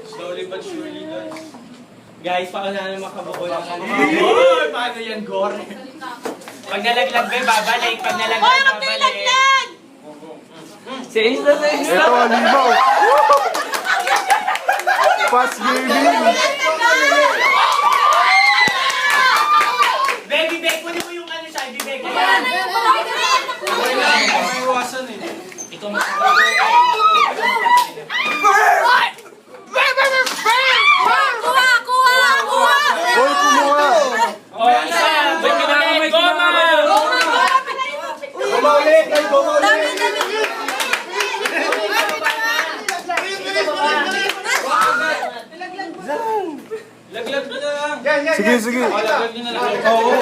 Slowly but surely, guys. Guys, paano na makabuo lang ang mga Oy! Paano yan, gore? Pag nalaglag ba, babalik. Pag nalaglag, babalik. Si Ace na sa Ace. Ito, halimaw. Fast gaming. Baby, bake mo yung ano siya. Ibibake mo. May iwasan eh. Ito mo. Hoy, kumuha. O, isa. Ba't kinakamay goma? Goma ulit. Ay, goma ulit. Laglag mo na lang. Sige, sige. Laglag nyo na lang. Oo.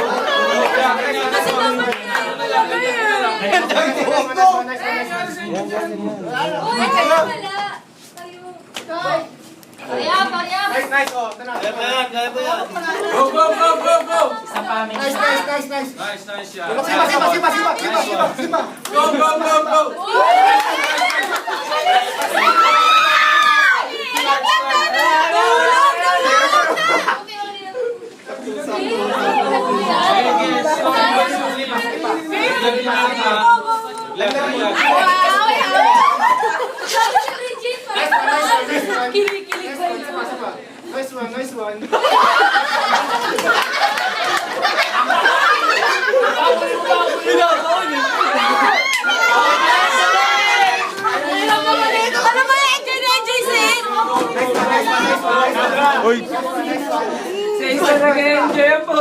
Nice, oh. Go, go, go, go, go! Isa pa, may Nice, isa. nice, nice, nice. Nice, nice yan. Sipa. Go, go, go, go! Nice one. Hoy, Si Ace na nag-enjoy po.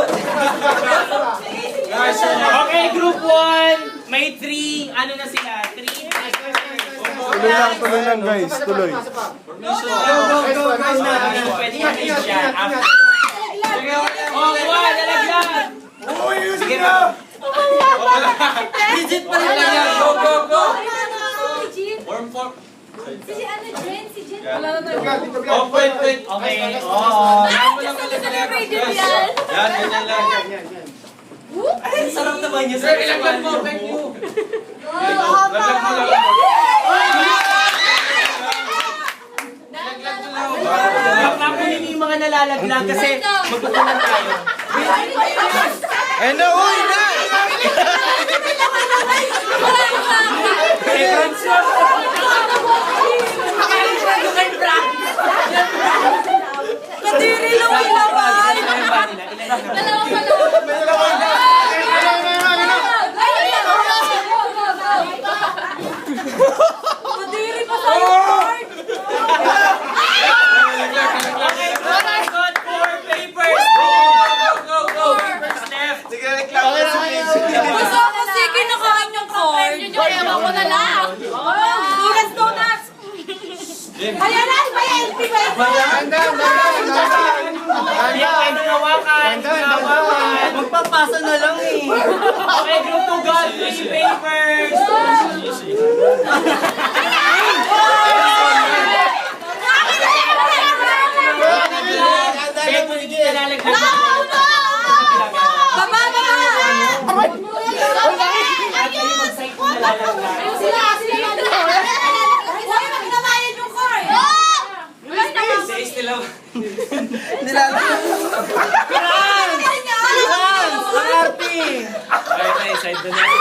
Okay, group 1. May 3. Ano na sila? 3. tuloy lang guys. Tuloy. Pwede na siya. After. Oh, kuha, nalagyan. Sige na. Digit pa rin lang yan. Go, go, go! Form, form. Si ano, Jen? Si Jen? Oh, wait, wait. Okay. Oh. Yan mo lang ulit ulit. Yes. Yan, ganyan lang. Ay, sarap naman yun. Sir, ilaglag mo. Thank you. Laglag mo lang. Kakunin yung mga nalalaglag kasi magpupunan tayo. And na, uy na! Hey, Francis! Kadiri lang ang laban! Ilan ba nila? Dalawa pa lang! Kadiri pa tayo, Lord! Okay, good for papers. Go, go, go. Steph. Sige, reklamo na Gusto ko kasi kinakain yung corn. Ewan ko na lang. Donuts, donuts! Kaya na, may LP ba ito? Pwede nawakan. Magpapasa na lang eh. Okay, group 2, God, free papers. Beko, hindi nalalaglag. Baba, baba! Kayo mag-site kung nalalaglag. Sila! Huwag magnabayan yung corn! Si Ace nila. Okay, side na natin.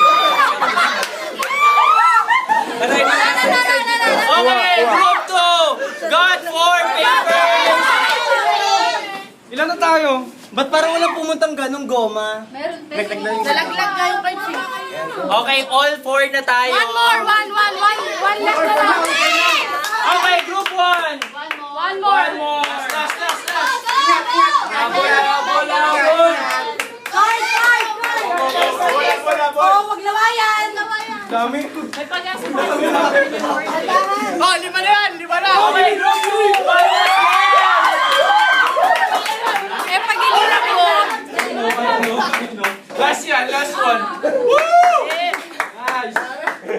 Okay, group 2. God for papers. Ilan na tayo? Ba't parang walang pumuntang ganong goma? Meron, nalaglag na yung cards. Okay, all 4 na tayo. One more, one left na lang. Okay, group 1. One more. One more. Last. Habol. Card. Oh, maglawayan. Dami. May pag-asa pa. Oh, lima na yan! Lima na! Okay, group 2. Eh, pag-iliran ko. Last yan, last one. Nice.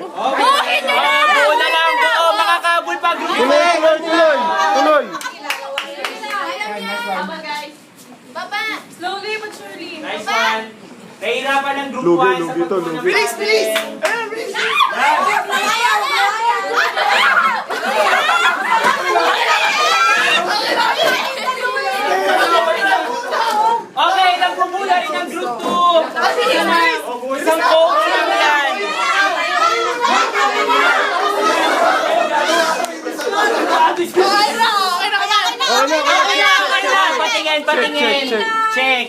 Okay na lang. Buo na lang, buo. Makakabol pa, group 1. Tuloy. Baba. Slowly but surely. Nice one. Nahihirapan ng group Lugi, 1 sa lugi to, pagbuo ng lugi. papel. Maglawayan. patingin. Check.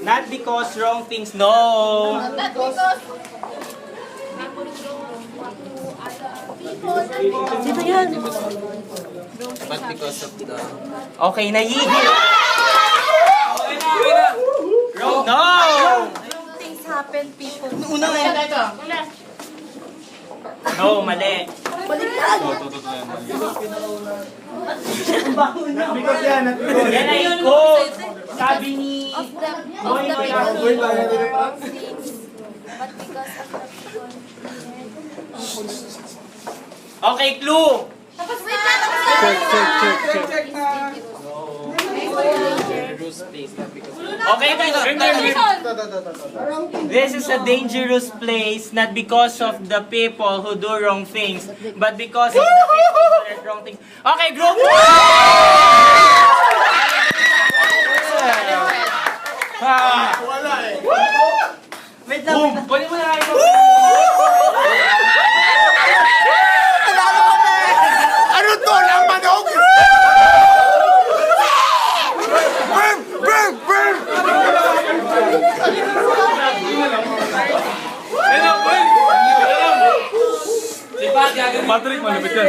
Not because wrong things, no. Not because... Sino yan? Okay, nahihil. No! Things happen, people. Una nga yan. No, mali. Because yan. Yan ay quote. Sabi ni... Of the Noy, Noy, people Noy. wrong things, but because of the people. Okay, clue. Tapos wait lang, tapos Check. Okay, this is a dangerous place not because of the people who do wrong things, but because of the people who do wrong things. Okay, group. Wait lang. Boom! Kunin mo na kayo. Ano to? Ang manok? Burn! Si Pat, Patrick, malapit yan.